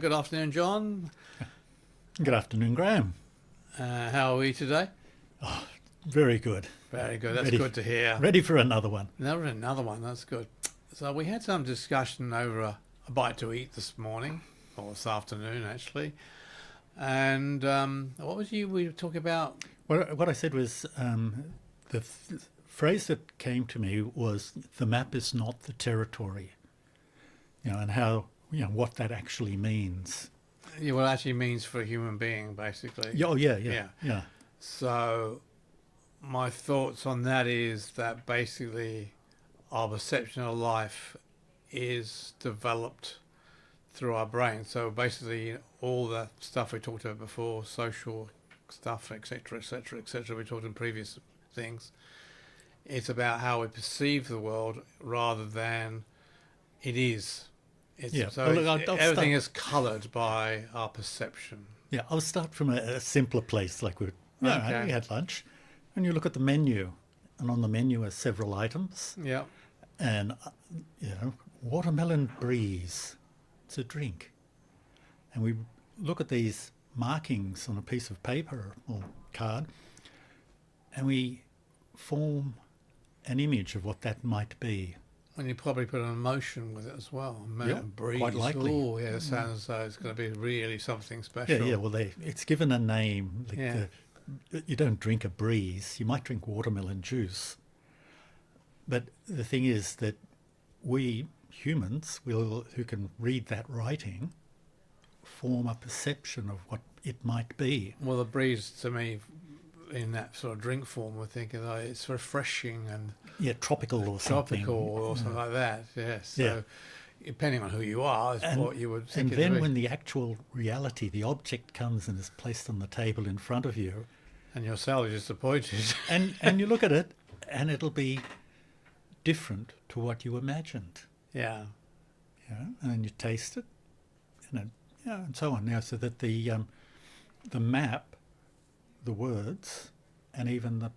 Good afternoon, John. Good afternoon, Graham. How are we today? Very good. Very good. That's Ready- good to hear. Ready for another one. Another one. That's good. So we had some discussion over a bite to eat this morning, or this afternoon, actually. And what was we were talking about? What I said was the phrase that came to me was the map is not the territory. And how, what that actually means. Yeah, what it actually means for a human being, basically. Yeah. So my thoughts on that is that basically our perception of life is developed through our brain. So basically all the stuff we talked about before, social stuff, etc., we talked in previous things, it's about how we perceive the world rather than it is. Everything is coloured by our perception. Yeah, I'll start from a simpler place. Like we had lunch, and you look at the menu, and on the menu are several items. Yeah. And, watermelon breeze, it's a drink. And we look at these markings on a piece of paper or card, and we form an image of what that might be. And you probably put an emotion with it as well. Breeze. Quite likely. Oh, yeah, it sounds as though it's going to be really something special. Yeah, well, it's given a name. You don't drink a breeze. You might drink watermelon juice. But the thing is that we humans, who can read that writing, form a perception of what it might be. Well, the breeze, to me, in that sort of drink form, we're thinking it's refreshing and tropical or something. Like that. Yes. So, depending on who you are, is what you would think. And then when the actual reality, the object comes and is placed on the table in front of you, and you're sadly disappointed, and you look at it, and it'll be different to what you imagined. Yeah. And then you taste it, and so on. Now, so that the map, the words, and even the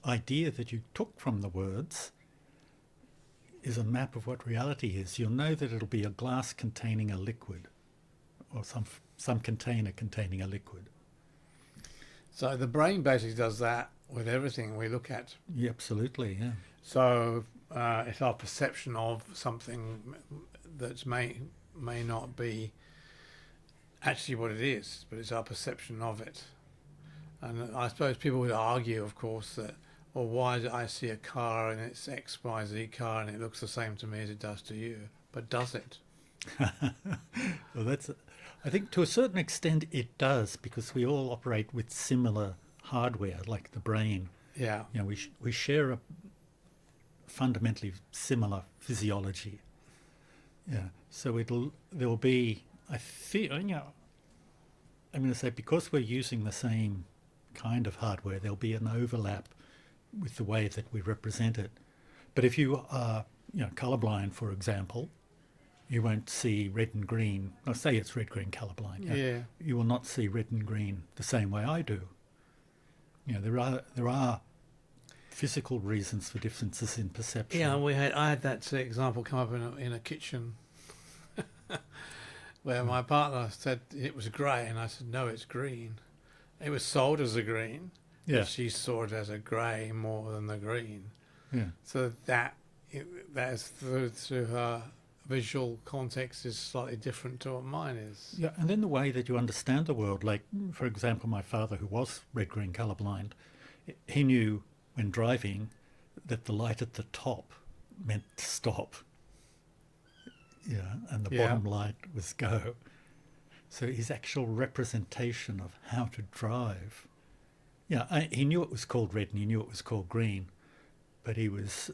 idea that you took from the words is a map of what reality is. You'll know that it'll be a glass containing a liquid, or some container containing a liquid. So the brain basically does that with everything we look at. Yeah, absolutely, yeah. So it's our perception of something that may not be actually what it is, but it's our perception of it. And I suppose people would argue, of course, that, well, why do I see a car and it's XYZ car and it looks the same to me as it does to you? But does it? Well, I think to a certain extent it does, because we all operate with similar hardware, like the brain. Yeah. We share a fundamentally similar physiology. Yeah. So there will be, I feel, I'm going to say, because we're using the same kind of hardware, there'll be an overlap with the way that we represent it. But if you are, colorblind, for example, you won't see red and green. I'll say it's red-green colorblind. Yeah. You will not see red and green the same way I do. There are physical reasons for differences in perception. Yeah, I had that example come up in a kitchen where my partner said it was grey, and I said, no, it's green. It was sold as a green, but she saw it as a grey more than the green. Yeah. So that is through her visual context is slightly different to what mine is. Yeah, and then the way that you understand the world, like, for example, my father, who was red-green colourblind, he knew when driving that the light at the top meant stop. And the bottom light was go. So his actual representation of how to drive, he knew it was called red and he knew it was called green, but he was,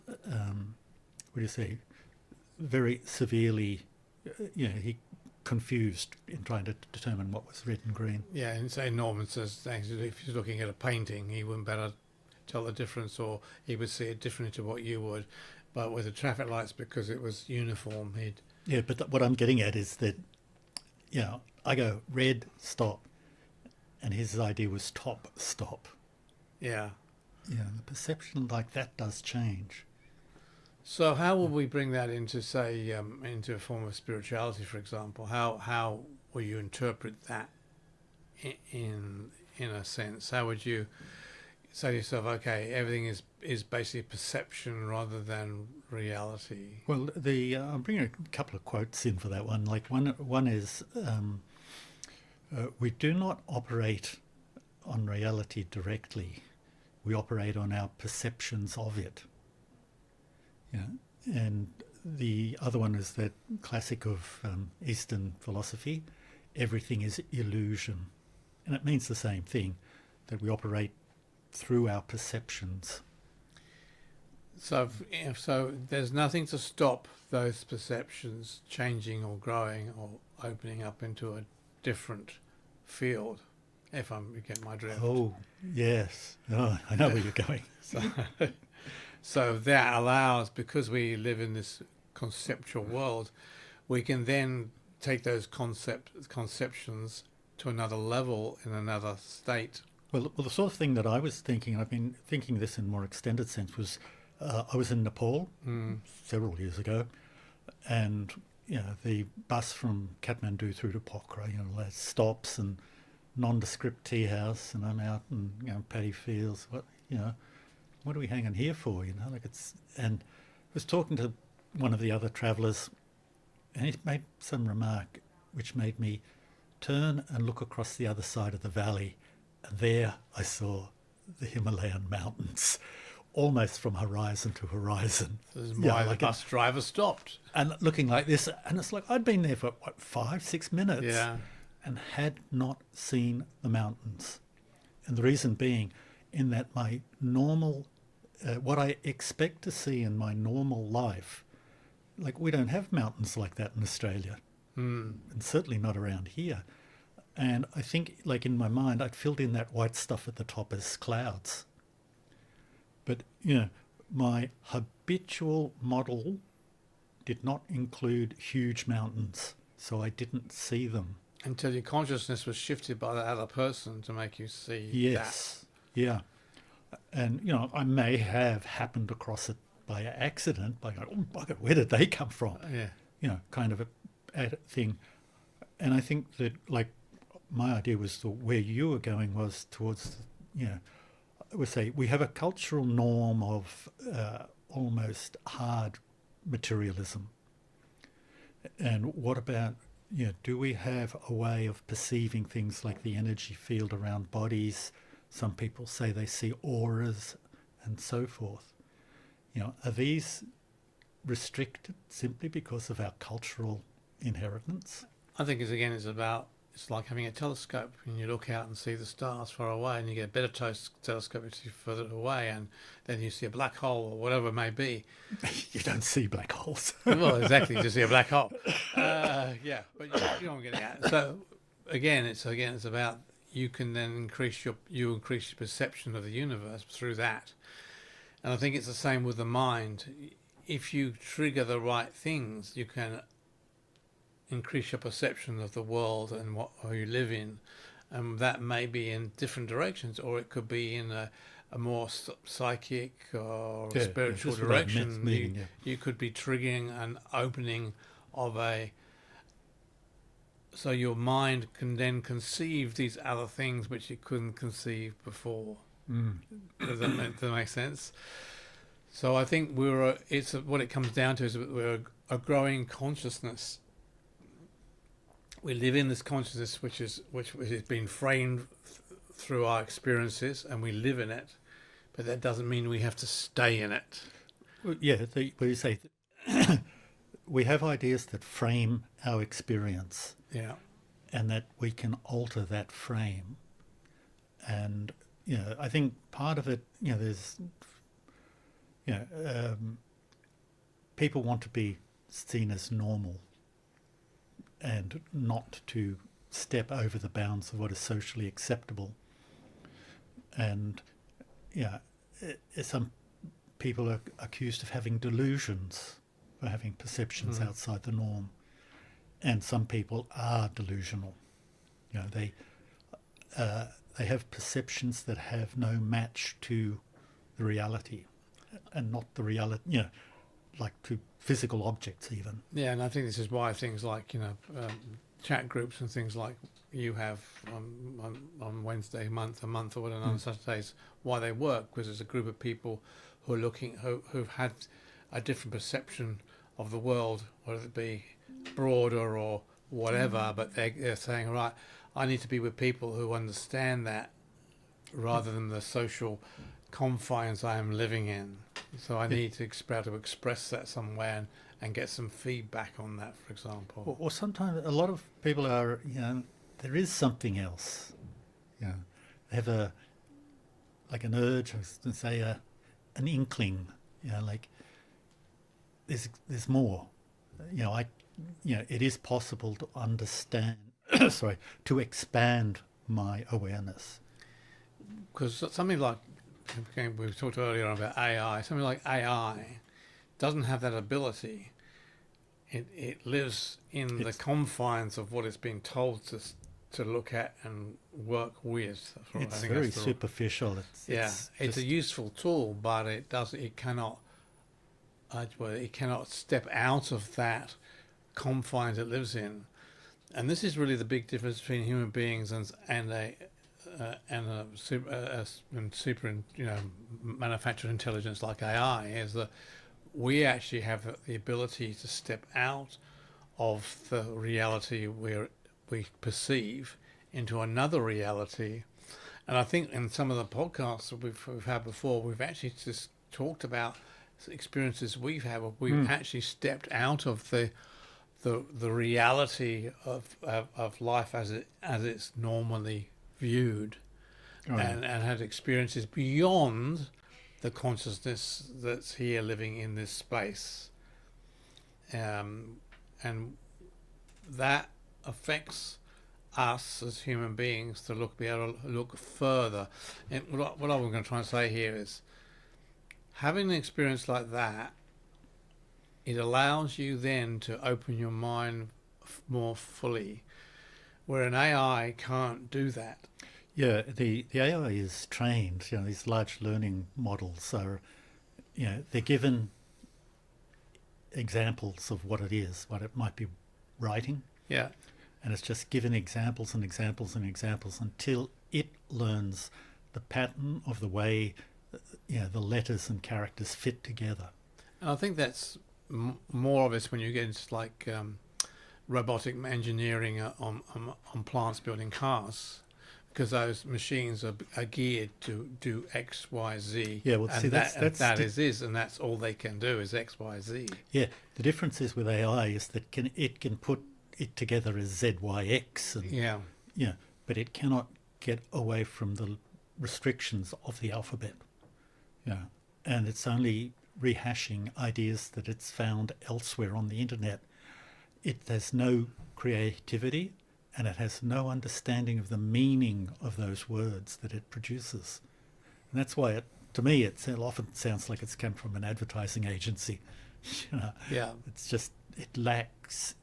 very severely, he confused in trying to determine what was red and green. Yeah, and say Norman says if he's looking at a painting, he wouldn't better tell the difference, or he would see it differently to what you would. But with the traffic lights, because it was uniform, he'd... Yeah, but what I'm getting at is that, I go red, stop, and his idea was top, stop. Yeah. The perception like that does change. So how will we bring that into, say, into a form of spirituality, for example? How or you interpret that in a sense? How would you say to yourself, okay, everything is basically perception rather than reality? Well, I'm bringing a couple of quotes in for that one. Like one is, we do not operate on reality directly. We operate on our perceptions of it. Yeah. And the other one is that classic of Eastern philosophy, everything is illusion. And it means the same thing, that we operate through our perceptions. So there's nothing to stop those perceptions changing or growing or opening up into a different field, if you get my drift. Oh, yes. Oh, I know where you're going. So that allows, because we live in this conceptual world, we can then take those conceptions to another level in another state. Well, the sort of thing that I was thinking, and I've been thinking this in more extended sense, was I was in Nepal several years ago, and the bus from Kathmandu through to Pokhara, that stops and nondescript tea house, and I'm out and paddy fields. What are we hanging here for? And I was talking to one of the other travellers, and he made some remark which made me turn and look across the other side of the valley. And there I saw the Himalayan mountains, almost from horizon to horizon. This is why the bus driver stopped. And looking like this, and it's like I'd been there for 5-6 minutes, and had not seen the mountains. And the reason being, in that my normal, what I expect to see in my normal life, like we don't have mountains like that in Australia, and certainly not around here. And I think, like in my mind, I'd filled in that white stuff at the top as clouds. But, my habitual model did not include huge mountains, so I didn't see them. Until your consciousness was shifted by the other person to make you see Yes, yeah. And, I may have happened across it by accident, by going, oh, bugger, where did they come from? Yeah. Kind of a thing. And I think that, like, my idea was where you were going was towards, I would say we have a cultural norm of almost hard materialism. And what about, do we have a way of perceiving things like the energy field around bodies? Some people say they see auras and so forth. Are these restricted simply because of our cultural inheritance? I think it's like having a telescope, and you look out and see the stars far away, and you get a better telescope if you're further away, and then you see a black hole or whatever it may be. You don't see black holes. Well, exactly, you see a black hole. But you know what I'm getting at. So again, it's about you can then increase your perception of the universe through that. And I think it's the same with the mind. If you trigger the right things, you can increase your perception of the world and what you live in, and that may be in different directions, or it could be in a more psychic or spiritual direction. You could be triggering an opening of so your mind can then conceive these other things which it couldn't conceive before. Does that make sense? So I think what it comes down to is we're a growing consciousness. We live in this consciousness which has been framed through our experiences, and we live in it, but that doesn't mean we have to stay in it. Well, you say we have ideas that frame our experience, and that we can alter that frame. And I think part of it, there's people want to be seen as normal, and not to step over the bounds of what is socially acceptable. And some people are accused of having delusions, for having perceptions outside the norm. And some people are delusional. They have perceptions that have no match to the reality, and not the reality, like to physical objects even. Yeah, and I think this is why things like chat groups and things like you have on Wednesday a month or whatever on Saturdays, why they work, because it's a group of people who are who've had a different perception of the world, whether it be broader or whatever, but they're saying, right, I need to be with people who understand that rather than the social confines I am living in. So I need to express that somewhere and get some feedback on that, for example. Or sometimes a lot of people are, there is something else. They have like an urge, I was going to say, an inkling. Like there's more. It is possible to understand. Sorry, to expand my awareness. Because something like, we talked earlier about AI, something like AI doesn't have that ability. It lives in the confines of what it's been told to look at and work with. It's very superficial. It's a useful tool, but it cannot step out of that confines it lives in. And this is really the big difference between human beings and manufactured intelligence like AI, is that we actually have the ability to step out of the reality we perceive into another reality. And I think in some of the podcasts that we've had before, we've actually just talked about experiences we've had where we've actually stepped out of the reality of life as it's normally viewed, and had experiences beyond the consciousness that's here living in this space, and that affects us as human beings to be able to look further. And what I'm going to try and say here is, having an experience like that, it allows you then to open your mind more fully, where an AI can't do that. Yeah, the AI is trained. These large learning models are, they're given examples of what it is, what it might be writing. Yeah. And it's just given examples and examples and examples until it learns the pattern of the way, the letters and characters fit together. And I think that's more of it when you get into like robotic engineering on plants building cars, because those machines are geared to do X, Y, Z. Yeah, well, see, and that's all they can do is X, Y, Z. Yeah, the difference is with AI is that it can put it together as Z, Y, X. And, but it cannot get away from the restrictions of the alphabet. Yeah, and it's only rehashing ideas that it's found elsewhere on the internet. It has no creativity, and it has no understanding of the meaning of those words that it produces. And that's why, to me, it often sounds like it's come from an advertising agency. Yeah. It's just, it lacks,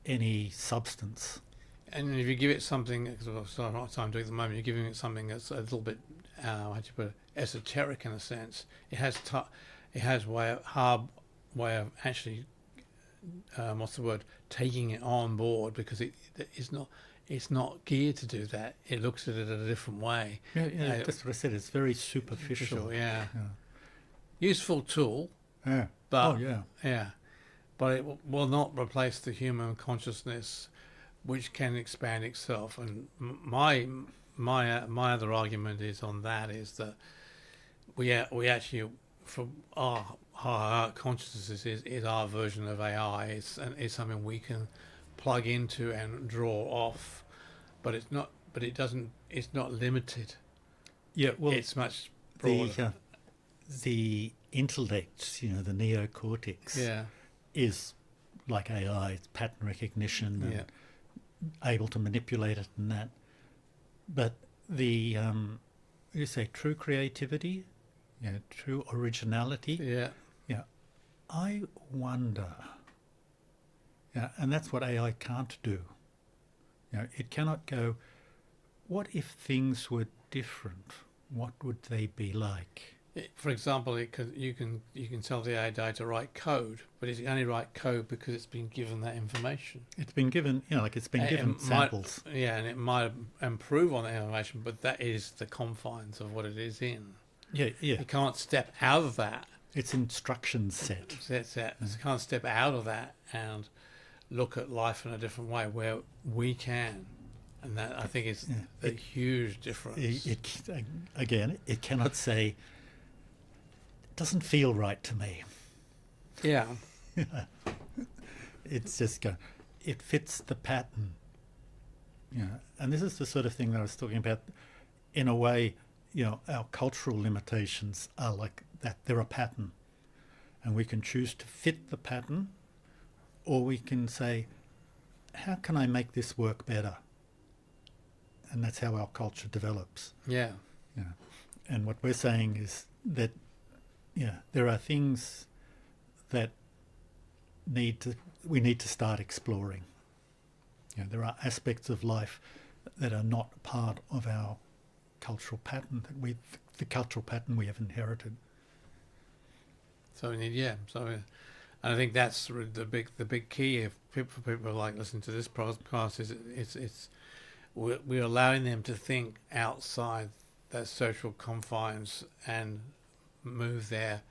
any substance. And if you give it something, because I've not got time to do it at the moment, you're giving it something that's a little bit, how do you put it, esoteric in a sense. It has hard way of actually, taking it on board, because it's not geared to do that. It looks at it in a different way. Yeah, that's what I said. It's very superficial. Yeah. Useful tool. Yeah. But but it will not replace the human consciousness, which can expand itself. And my other argument is on that is that we actually, from our consciousness is our version of AI. It's something we can plug into and draw off, but it's not. But it doesn't. It's not limited. Yeah, well, it's much broader. The intellect, the neocortex, is like AI. It's pattern recognition and able to manipulate it and that. But the you say true creativity, true originality. I wonder. And that's what AI can't do. It cannot go, what if things were different? What would they be like? For example, you can tell the AI to write code, but it's only write code because it's been given that information. It's been given, like it's been given samples. And it might improve on the information, but that is the confines of what it is in. Yeah. You can't step out of that. It's instruction set. That's it. You can't step out of that and look at life in a different way where we can. And that, I think, is a huge difference. It cannot say, it doesn't feel right to me. Yeah. It's just it fits the pattern. And this is the sort of thing that I was talking about. In a way, our cultural limitations are like that. They're a pattern. And we can choose to fit the pattern, or we can say, how can I make this work better? And that's how our culture develops. Yeah. And what we're saying is that, there are things that we need to start exploring. There are aspects of life that are not part of our cultural pattern, the cultural pattern we have inherited. So we need, and I think that's the big key for people like listening to this podcast is we're allowing them to think outside their social confines and move their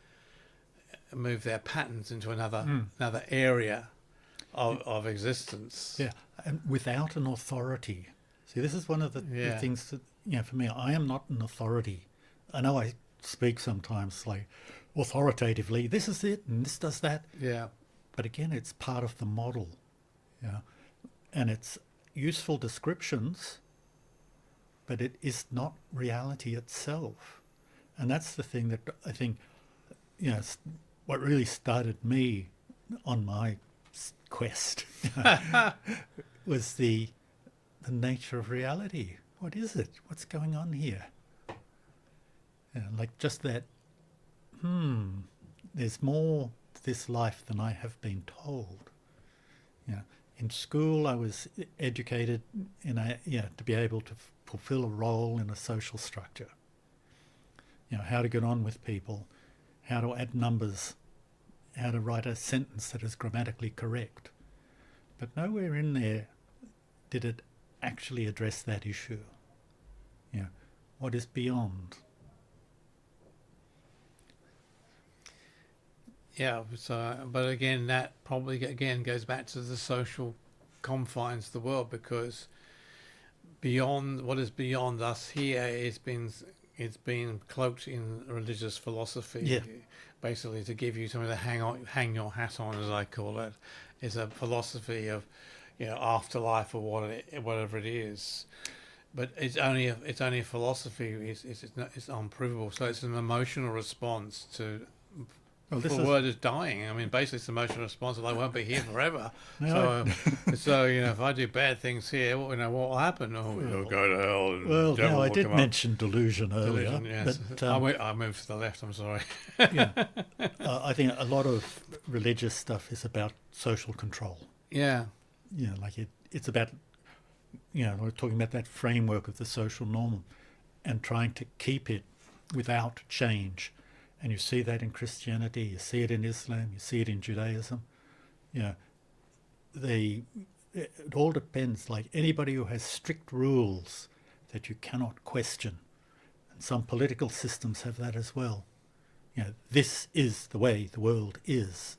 patterns into another area of existence. Yeah, and without an authority. See, this is one of the things that, for me, I am not an authority. I know I speak sometimes like authoritatively, this is it and this does that. Yeah. But again, it's part of the model. And it's useful descriptions, but it is not reality itself. And that's the thing that I think, what really started me on my quest was the nature of reality. What is it? What's going on here? Like just that, there's more to this life than I have been told. In school, I was educated to be able to fulfill a role in a social structure. How to get on with people, how to add numbers, how to write a sentence that is grammatically correct. But nowhere in there did it actually address that issue. What is beyond? Yeah, but again, that probably goes back to the social confines of the world, because beyond what is beyond us here, it's been cloaked in religious philosophy, basically to give you something to hang your hat on, as I call it. It's a philosophy of, afterlife or whatever it is. But it's only a philosophy. It's unprovable. So it's an emotional response to. The word is dying. I mean, basically, it's an emotional response. I won't be here forever. So if I do bad things here, what will happen? Oh, we'll go to hell. Well, I did mention delusion earlier. Delusion, yes. But, I moved to the left. I'm sorry. I think a lot of religious stuff is about social control. Yeah. Like it's about, we're talking about that framework of the social norm and trying to keep it without change. And you see that in Christianity, you see it in Islam, you see it in Judaism. It all depends. Like anybody who has strict rules that you cannot question, and some political systems have that as well. This is the way the world is.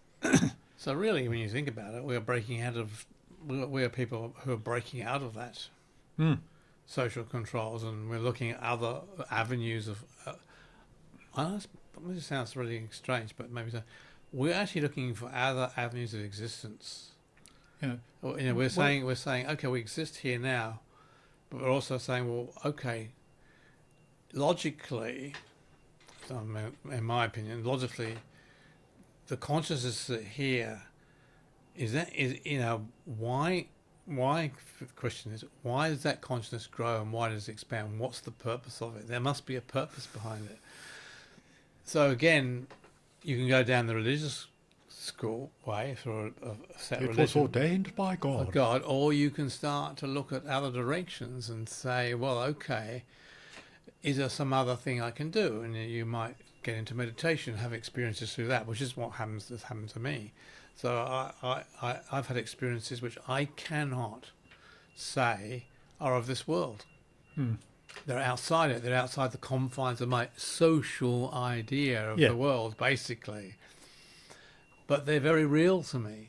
So really, when you think about it, we are people who are breaking out of that social controls, and we're looking at other avenues of. This sounds really strange, but maybe so. We're actually looking for other avenues of existence. We're saying, okay, we exist here now, but we're also saying, well, okay, logically, in my opinion, the consciousness here why. The question is, why does that consciousness grow and why does it expand? What's the purpose of it? There must be a purpose behind it. So again, you can go down the religious school way through a set religion. It was ordained by God. Or you can start to look at other directions and say, well, okay, is there some other thing I can do? And you might get into meditation, have experiences through that, which is what has happened to me. So I've had experiences which I cannot say are of this world. They're outside it. They're outside the confines of my social idea of the world, basically. But they're very real to me.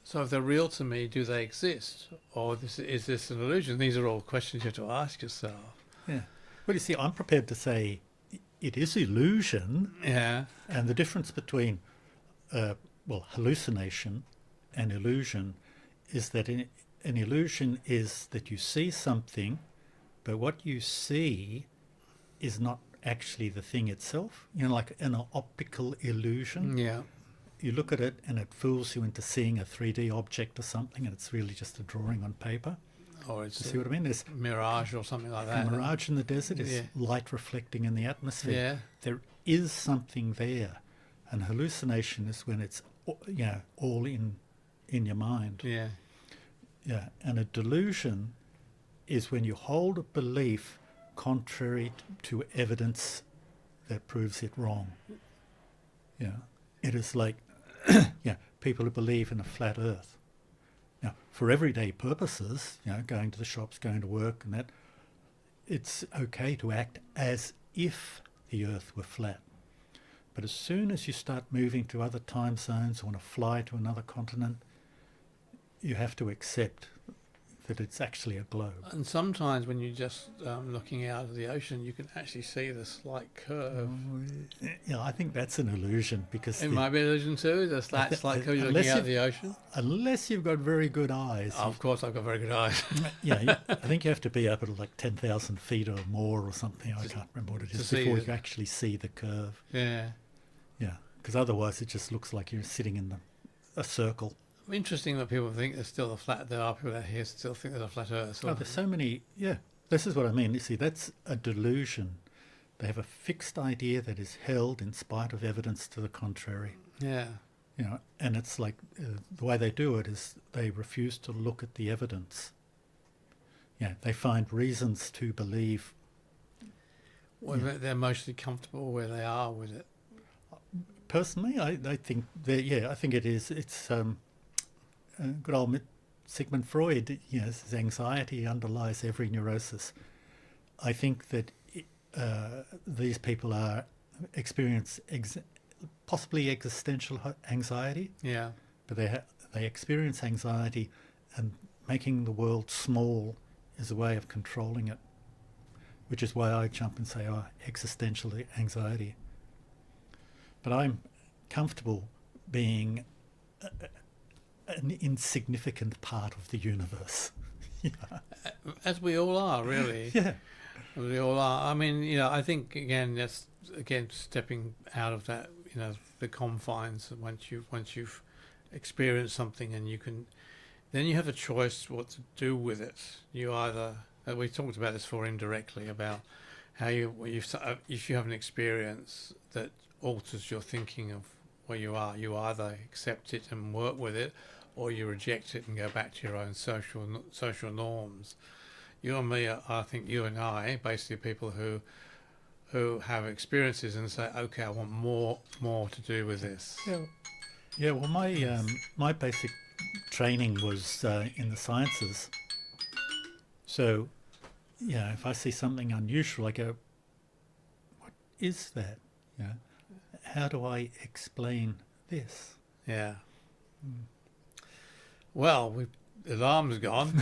So if they're real to me, do they exist? Or is this an illusion? These are all questions you have to ask yourself. Yeah. Well, you see, I'm prepared to say it is illusion. Yeah. And the difference between, hallucination and illusion is that an illusion is that you see something, but what you see is not actually the thing itself. You know, like an optical illusion. Yeah. You look at it and it fools you into seeing a 3D object or something, and it's really just a drawing on paper. Or it's You see what I mean? There's mirage or something like a that. mirage in the desert is light reflecting in the atmosphere. Yeah. There is something there. And hallucination is when it's all in your mind. Yeah. Yeah. And a delusion is when you hold a belief contrary to evidence that proves it wrong. Yeah. It is like people who believe in a flat earth. Now, for everyday purposes, going to the shops, going to work and that, it's okay to act as if the earth were flat. But as soon as you start moving to other time zones or want to fly to another continent, you have to accept that it's actually a globe. And sometimes when you're just looking out of the ocean, you can actually see the slight curve. I think that's an illusion because It might be an illusion too, the slight curve you're looking out of the ocean. Unless you've got very good eyes. Oh, of course, I've got very good eyes. I think you have to be up at like 10,000 feet or more or something. I can't remember what it is before you actually see the curve. Yeah. Yeah, because otherwise it just looks like you're sitting in a circle. Interesting that people think there's still a flat. There are people out here still think there's a flat Earth. Oh, there's so many. Yeah, this is what I mean. You see, that's a delusion. They have a fixed idea that is held in spite of evidence to the contrary. Yeah. And it's like the way they do it is they refuse to look at the evidence. Yeah, they find reasons to believe. Well, they're mostly comfortable where they are with it. Personally, I think that I think it is. It's good old Sigmund Freud. His anxiety underlies every neurosis. I think that these people experience possibly existential anxiety. Yeah. But they experience anxiety, and making the world small is a way of controlling it. Which is why I jump and say, existential anxiety. But I'm comfortable being an insignificant part of the universe. As we all are, really. Yeah. We all are. I mean, I think that's stepping out of that, the confines. Once you've experienced something, and then you have a choice what to do with it. You either we talked about this before indirectly about how if you have an experience that alters your thinking of where you are, you either accept it and work with it, or you reject it and go back to your own social norms. You and me, I think you and I, basically people who have experiences and say, okay, I want more to do with this. Yeah. Well, my basic training was in the sciences. So, if I see something unusual, I go, what is that? How do I explain this? Yeah. Well, the alarm's gone.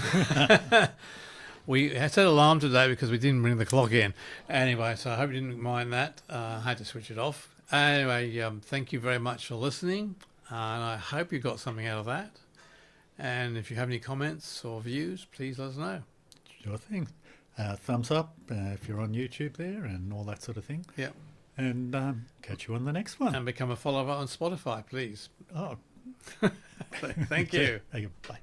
We had set alarm today because we didn't bring the clock in. Anyway, so I hope you didn't mind that. I had to switch it off. Anyway, thank you very much for listening, and I hope you got something out of that. And if you have any comments or views, please let us know. Sure thing. Thumbs up if you're on YouTube there and all that sort of thing. Yeah. And catch you on the next one. And become a follower on Spotify, please. Oh. Thank you. Okay, bye.